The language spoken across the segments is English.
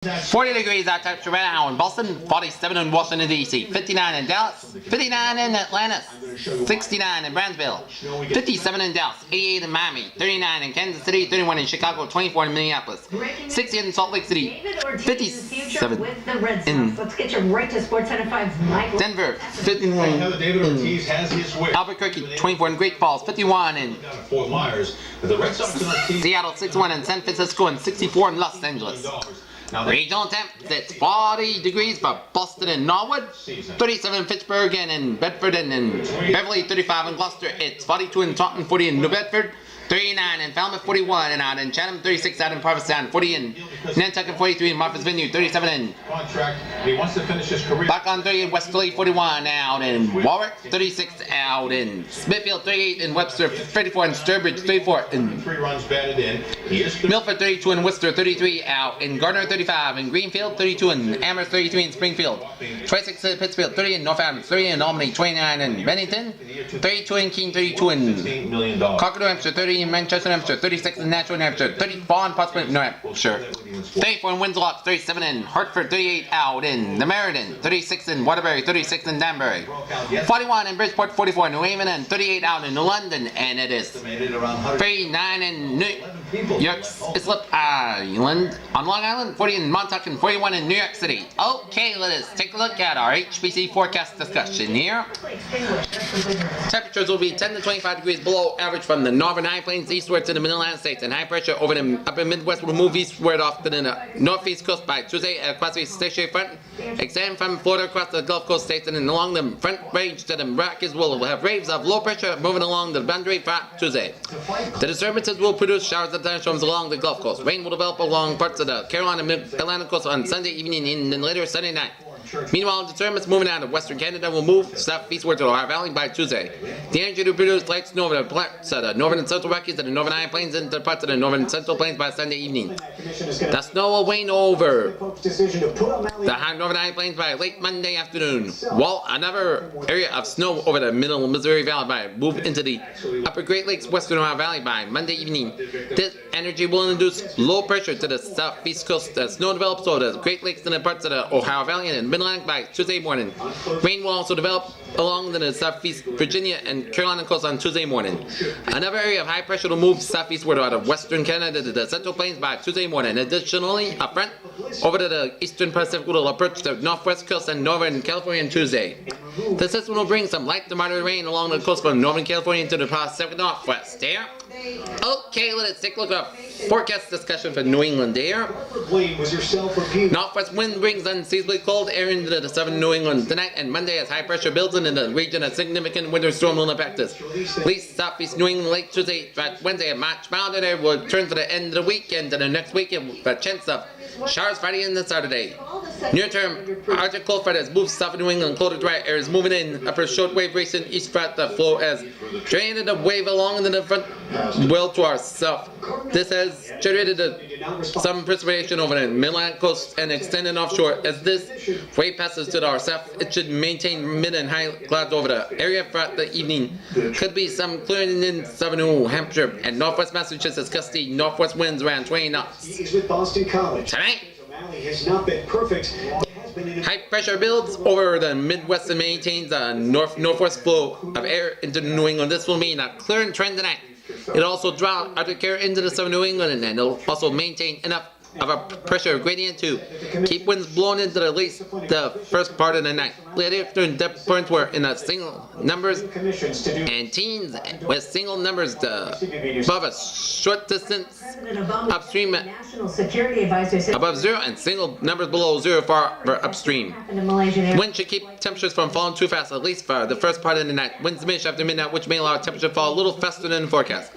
40 degrees our temperature right now in Boston, 47 in Washington D.C., 59 in Dallas, 59 in Atlanta, 69 in Brownsville, 57 in Dallas, 88 in Miami, 39 in Kansas City, 31 in Chicago, 24 in Minneapolis, 60 in Salt Lake City, 57 in Denver, 59 in Albuquerque, 24 in Great Falls, 51 in Seattle, 61 in San Francisco, and 64 in Los Angeles. Regional temps, it's 40 degrees for Boston and Norwood, 37 in Pittsburgh and in Bedford and in Beverly, 35 in Gloucester, it's 42 in Taunton, 40 in New Bedford, 39 in Falmouth, 41 and out in Chatham, 36 out in Provincetown, 40 in Nantucket, 43 in Martha's Vineyard, 37 in back on 30 in Westerly, 41 out in Warwick, 36 out in Smithfield, 38 in Webster, 34 in Sturbridge, 34 in Milford, 32 in Worcester, 33 out in Gardner, 35 in Greenfield, 32 in Amherst, 33 in Springfield, 26 in Pittsfield, 30 in North Adams, 30 in Albany, 29 in Bennington, 32 in Keene, 32 in Concord, New Hampshire, 30 in Manchester, New Hampshire, 36 in Nashua, New Hampshire, 34 in Portsmouth, New Hampshire, 34 in Windsor, 37 in Hartford, 38 out in the Meriden, 36 in Waterbury, 36 in Danbury, 41 in Bridgeport, 44 in New Haven, and 38 out in New London, and it is 39 in New York Island, on Long Island, 40 in Montauk, and 41 in New York City. Okay, let us take a look at our HPC forecast discussion here. Temperatures will be 10 to 25 degrees below average from the northern high plains eastward to the Mid-Atlantic states, and high pressure over the upper Midwest will move eastward off to the northeast coast by Tuesday at a quasi-stationary front. Extending from Florida across the Gulf Coast states and along the front range to the Rockies will have waves of low pressure moving along the boundary for Tuesday. The disturbances will produce showers and thunderstorms along the Gulf Coast. Rain will develop along parts of the Carolina Mid-Atlantic coast on Sunday evening and later Sunday night. Meanwhile, the disturbance moving out of western Canada will move southeastward to the Ohio Valley by Tuesday. The energy to produce light snow over the parts of the northern and central Rockies and the northern high plains and the parts of the northern and central plains by Sunday evening. The snow will wane over the northern high plains by late Monday afternoon, while another area of snow over the middle Missouri Valley by move into the upper Great Lakes western Ohio Valley by Monday evening. This energy will induce low pressure to the southeast coast as snow develops over the Great Lakes and the parts of the Ohio Valley and Mid-Atlantic by Tuesday morning. Rain will also develop along the southeast Virginia and Carolina coast on Tuesday morning. Another area of high pressure will move southeastward out of western Canada to the central plains by Tuesday morning. Additionally, a front over to the eastern Pacific will approach the northwest coast and northern California on Tuesday. The system will bring some light to moderate rain along the coast from northern California to the Pacific Northwest. There. Okay, let's take a look at forecast discussion for New England there. Northwest wind brings unseasonably cold air into the southern New England tonight and Monday as high pressure builds in the region. A significant winter storm will impact us. Least southeast New England late Tuesday, Wednesday, March milder air will turn to the end of the week and to the next weekend with a chance of showers Friday and Saturday. Near term, Arctic cold front has moved south of New England. Colder dry air is moving in. Upper shortwave racing east front the flow as drained the wave along into the front well to our south. This has generated some precipitation over the Mid-Atlantic coast and extended offshore. As this wave passes to our south, it should maintain mid and high clouds over the area throughout the evening. Could be some clearing in southern New Hampshire and northwest Massachusetts. Gusty northwest winds around 20 knots. Tonight, high pressure builds over the Midwest and maintains a northwest flow of air into New England. This will mean a clearing trend tonight. It also draws Arctic air into the southern New England and it'll also maintain enough of a pressure gradient to keep winds blowing into at least the first part of the night. Late afternoon depth points were in the single numbers and teens with single numbers above a short distance upstream above zero and single numbers below zero far upstream. Wind should keep temperatures from falling too fast, at least for the first part of the night. Winds diminish after midnight, which may allow temperature to fall a little faster than the forecast.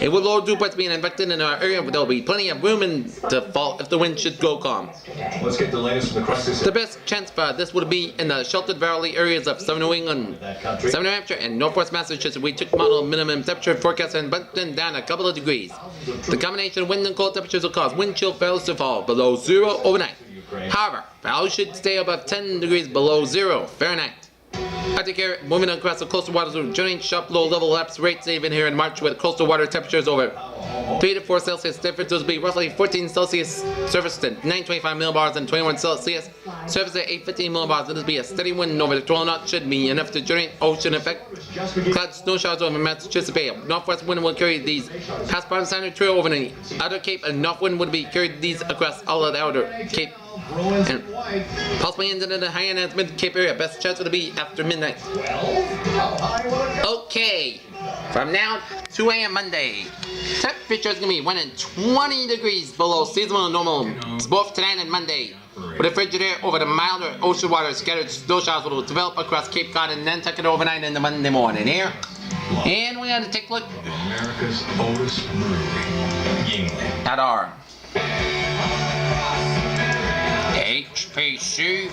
It will low dew points being infected in our area, but there will be plenty of room to fall if the wind should go calm. Let's get the latest from the crisis. The best chance for this would be in the sheltered valley areas of southern New England, southern New Hampshire, and northwest Massachusetts. We took model minimum temperature forecast and bumped them down a couple of degrees. The combination of wind and cold temperatures will cause wind chill values to fall below zero overnight. However, values should stay above 10 degrees below zero Fahrenheit. I take care. Moving across the coastal waters with journeying sharp low level lapse rates even here in March with coastal water temperatures over 3 to 4 Celsius. Temperatures will be roughly 14 Celsius surface to 925 millibars and 21 Celsius surface to 815 millibars. This will be a steady wind over the 12 knots should be enough to generate ocean effect. Cloud snow showers over Massachusetts Bay. Northwest wind will carry these past Bottom Standard Trail over the outer Cape, and north wind would be carried these across all of the outer Cape. And possibly into the high end mid Cape area. Best chance will be after midnight. Okay, from now 2 a.m. Monday, temperature is going to be 1 and 20 degrees below seasonal normal both tonight and Monday. With a frigid air over the milder ocean water, scattered snow showers will develop across Cape Cod and then tuck it overnight in the Monday morning here. And we got to take a look at our HPC.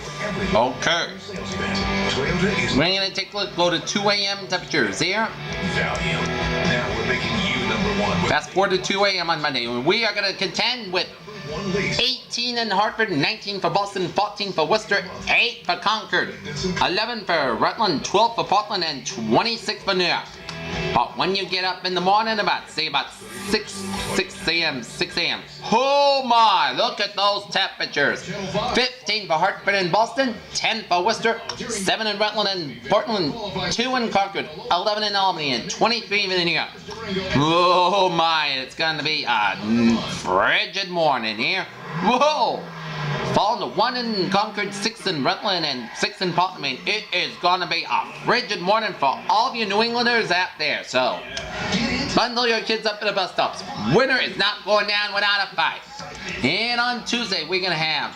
Okay. We're going to take a look, go to 2 a.m. temperatures here. Fast forward to 2 a.m. on Monday. We are going to contend with 18 in Hartford, 19 for Boston, 14 for Worcester, 8 for Concord, 11 for Rutland, 12 for Portland, and 26 for New York. But when you get up in the morning, about 6 a.m., oh my, look at those temperatures. 15 for Hartford and Boston, 10 for Worcester, 7 in Rutland and Portland, 2 in Concord, 11 in Albany, and 23 in New York. Oh my, it's going to be a frigid morning here. Whoa! Falling to 1 in Concord, 6 in Rutland, and 6 in Portland. I mean, it is going to be a frigid morning for all of you New Englanders out there. So, bundle your kids up at the bus stops. Winter is not going down without a fight. And on Tuesday, we're going to have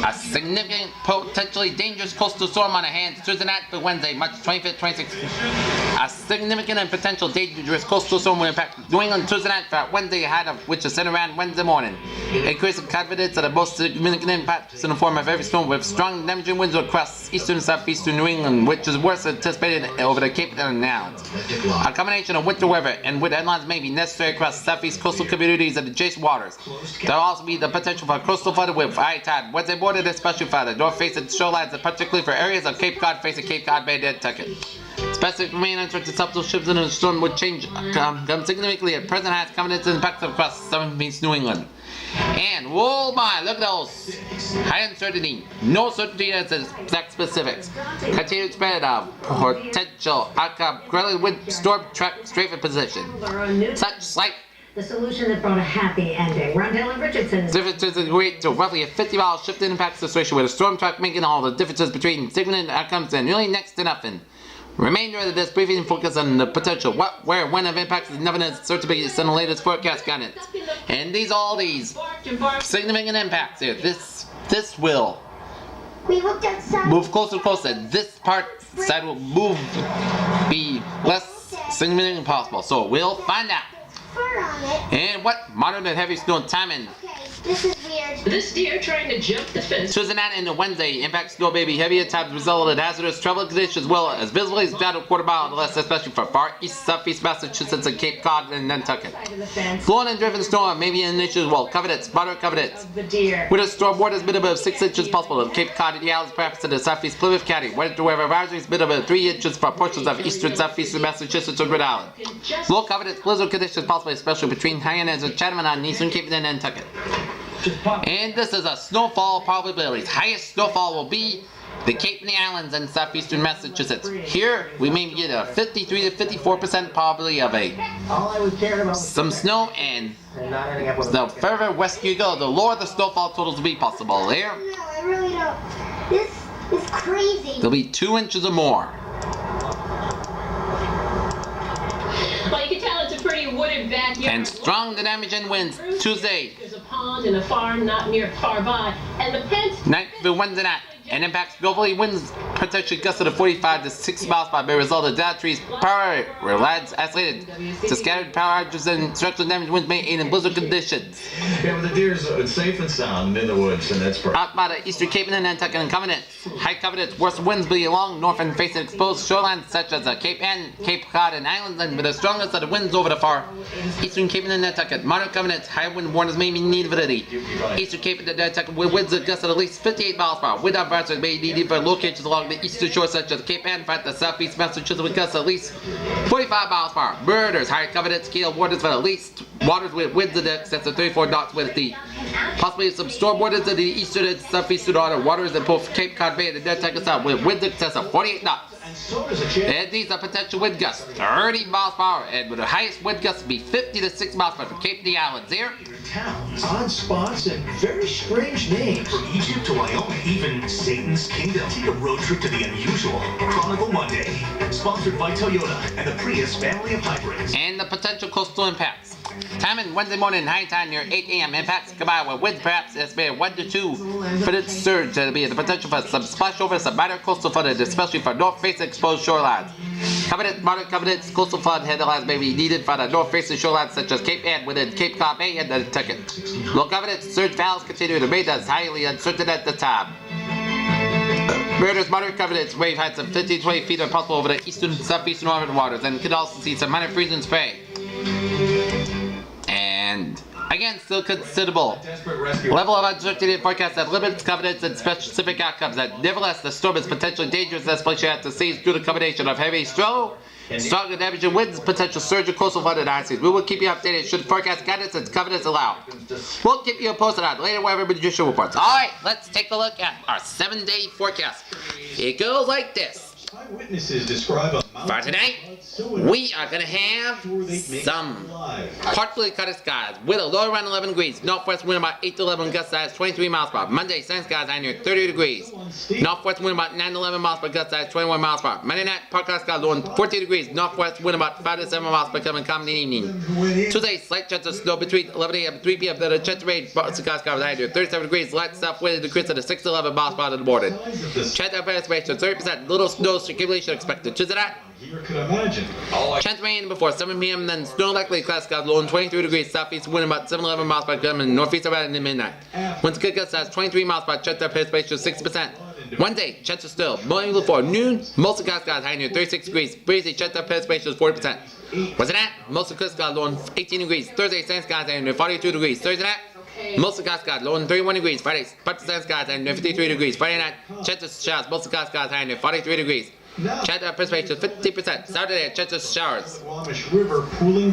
a significant, potentially dangerous coastal storm on our hands. Tuesday night for Wednesday, March 25th, 26th. A significant and potential dangerous coastal storm will impact New England Tuesday night for Wednesday, ahead of which is centered around Wednesday morning. Increase of confidence that the most significant impact is in the form of heavy storm with strong damaging winds across eastern and southeastern New England, which is worse anticipated over the Cape and Islands. A combination of winter weather and wind headlines may be necessary across southeast coastal communities and adjacent waters. There will also be the potential for coastal flooding with high tide Wednesday morning, especially for the north-facing shorelines, and particularly for areas of Cape Cod facing Cape Cod Bay, Nantucket. Specific main uncertain subtle shifts in the storm would change significantly at present has confidence impacts across southeast New England. And oh my, look at those high uncertainty, no certainty as to exact specifics. Continued spread of potential outcome, wind storm track strafing position. Such slight the solution that brought a happy ending. Rondell and Richardson. Differences equate to roughly a 50-mile shift in impact situation with a storm track making all the differences between significant outcomes and nearly next to nothing. Remainder of this briefing focus on the potential what, where, when of impacts is never certain to be in the latest forecast guidance. And these all these significant impacts here. This will move closer and closer. This side will be less significant than possible. So we'll find out. And what modern and heavy snow timing. This is weird. This deer trying to jump the fence. Tuesday night into Wednesday, impact snow baby heavy at times resulted in hazardous travel conditions as well as visibility down to a quarter mile or less, especially for far east, southeast Massachusetts and Cape Cod and Nantucket. Flown and driven snow may be an issue as well. Covenants, moderate covenants. With a storm warning is minimum of 6 inches possible in Cape Cod and the islands, perhaps in the southeast Plymouth County. Winter weather rising is minimum of 3 inches for portions of eastern, southeastern Massachusetts and Rhode Island. Low covenants, blizzard conditions possible, especially between high ends and Chatham on eastern Cape and Nantucket. And this is a snowfall probability. Highest snowfall will be the Cape and the Islands and southeastern Massachusetts. Here, we may get a 53 to 54% probability of some snow, and the further west you go, the lower the snowfall totals will be possible. Here, No, I really don't. This is crazy. there'll be 2 inches or more. Well, you can tell it's a pretty wooded backyard. And strong damaging winds Tuesday There's a pond and a farm not far by, and the fence. night through Wednesday night. And impacts globally winds potentially gusted of 45 to 60 miles per hour may result in downed trees, power relads isolated to scattered power outages, and structural damage winds may aid in blizzard conditions. Yeah, but the deer's safe and sound in the woods, and that's perfect. Out by the eastern Cape and Nantucket and Covenant. High Covenant, worst winds be along north and facing exposed shorelines such as the Cape and Cape Cod and Islands, and with the strongest of the winds over the far eastern Cape and Nantucket. Moderate Covenant, high wind warnings may be needed for the eastern Cape and Nantucket with winds that gusted at least 58 miles per hour. Wind advisory may be needed for locations along the the eastern shore such as Cape Ann, in fact, the southeast Massachusetts with gusts at least 45 miles per hour. Murders, higher covenant scale waters for at least waters with winds in excess of 34 knots with the possibility of some storm waters in the eastern and southeastern waters in both Cape Cod Bay and the Nantucket Sound with winds in excess of 48 knots. And these are potential wind gusts, 30 miles per hour, and with the highest wind gusts be 50 to 6 miles per hour from Cape to the Islands here. Towns, odd spots, and very strange names. From Egypt to Wyoming, even Satan's Kingdom. Take a road trip to the unusual. Chronicle Monday. Sponsored by Toyota and the Prius family of hybrids. And the potential coastal impacts. Timing Wednesday morning, high tide near 8 a.m. Impacts combined with winds perhaps estimated 1 to 2 foot surge to be the potential for some splashover, some minor coastal flooding, especially for north-facing exposed shorelines. Moderate covenants, coastal flood headlines may be needed for the north-facing shorelines such as Cape Ann within Cape Cod Bay and Nantucket. Low covenants, surge valves continue to remain as highly uncertain at the time. Murders, moderate covenants, wave heights of 15 to 20 feet are possible over the eastern, southeastern, northern waters, and can also see some minor freezing spray. And again, still considerable level of uncertainty in forecasts that limits covenants and specific outcomes. That nevertheless, the storm is potentially dangerous as places have to seize due to the combination of heavy snow, strong and damaging winds, potential surge of coastal flood and ice. We will keep you updated should forecast guidance and covenants allow. We'll keep you posted on later whatever magician reports. Alright, let's take a look at our 7-day forecast. It goes like this. Eyewitnesses describe a For tonight, we are going to have some partly cloudy skies with a low around 11 degrees. Northwest wind about 8 to 11 gust size 23 miles per hour. Monday, sunny skies high near 30 degrees. Northwest wind about 9 to 11 miles per gust size 21 miles per hour. Monday night, partly skies low 14 degrees. Northwest wind about 5 to 7 miles per hour coming in the evening. Tuesday, slight chance of snow between 11 a.m. and 3 p.m. Then a chance of rain. Partly skies high near 37 degrees. Light south wind decrease to 6 to 11 miles per hour in the morning. Chance of precipitation 30%. Little snow circulation expected. Tuesday night. Chance of rain before 7 p.m. Then snow likely. Clouds skies low 23 degrees. Southeast wind about 7-11 miles per hour and northeast around midnight. Winds good gust size 23 miles per hour. Chance of precipitation 60%. Wednesday, chance of still. Morning before noon. Mostly clouds skies high near 36 degrees. Breezy. Chance of precipitation 40%. Wednesday night. Mostly clouds skies low 18 degrees. Thursday, sunny skies high near 42 degrees. Thursday night. Mostly clouds skies low 31 degrees. Friday, partly sunny skies high near 53 degrees. Friday night. Chance of showers. Mostly clouds skies high near 43 degrees. Chance of precipitation 50%. Saturday, chance of showers.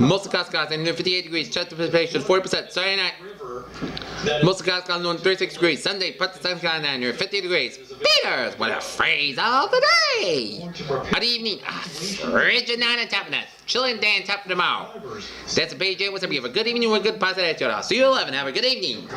Mostly clouds skies near 58 degrees. Chance of precipitation 40%. Saturday night. Most of the skies low 36 degrees. Sunday, put the sun sky near 50 degrees. Peters, what a phrase of the day! Good evening. Frigid night and top of that. Chilling day and top of tomorrow. That's a PJ. What's up? You have a good evening with a good positive attitude. I'll see you at 11. Have a good evening.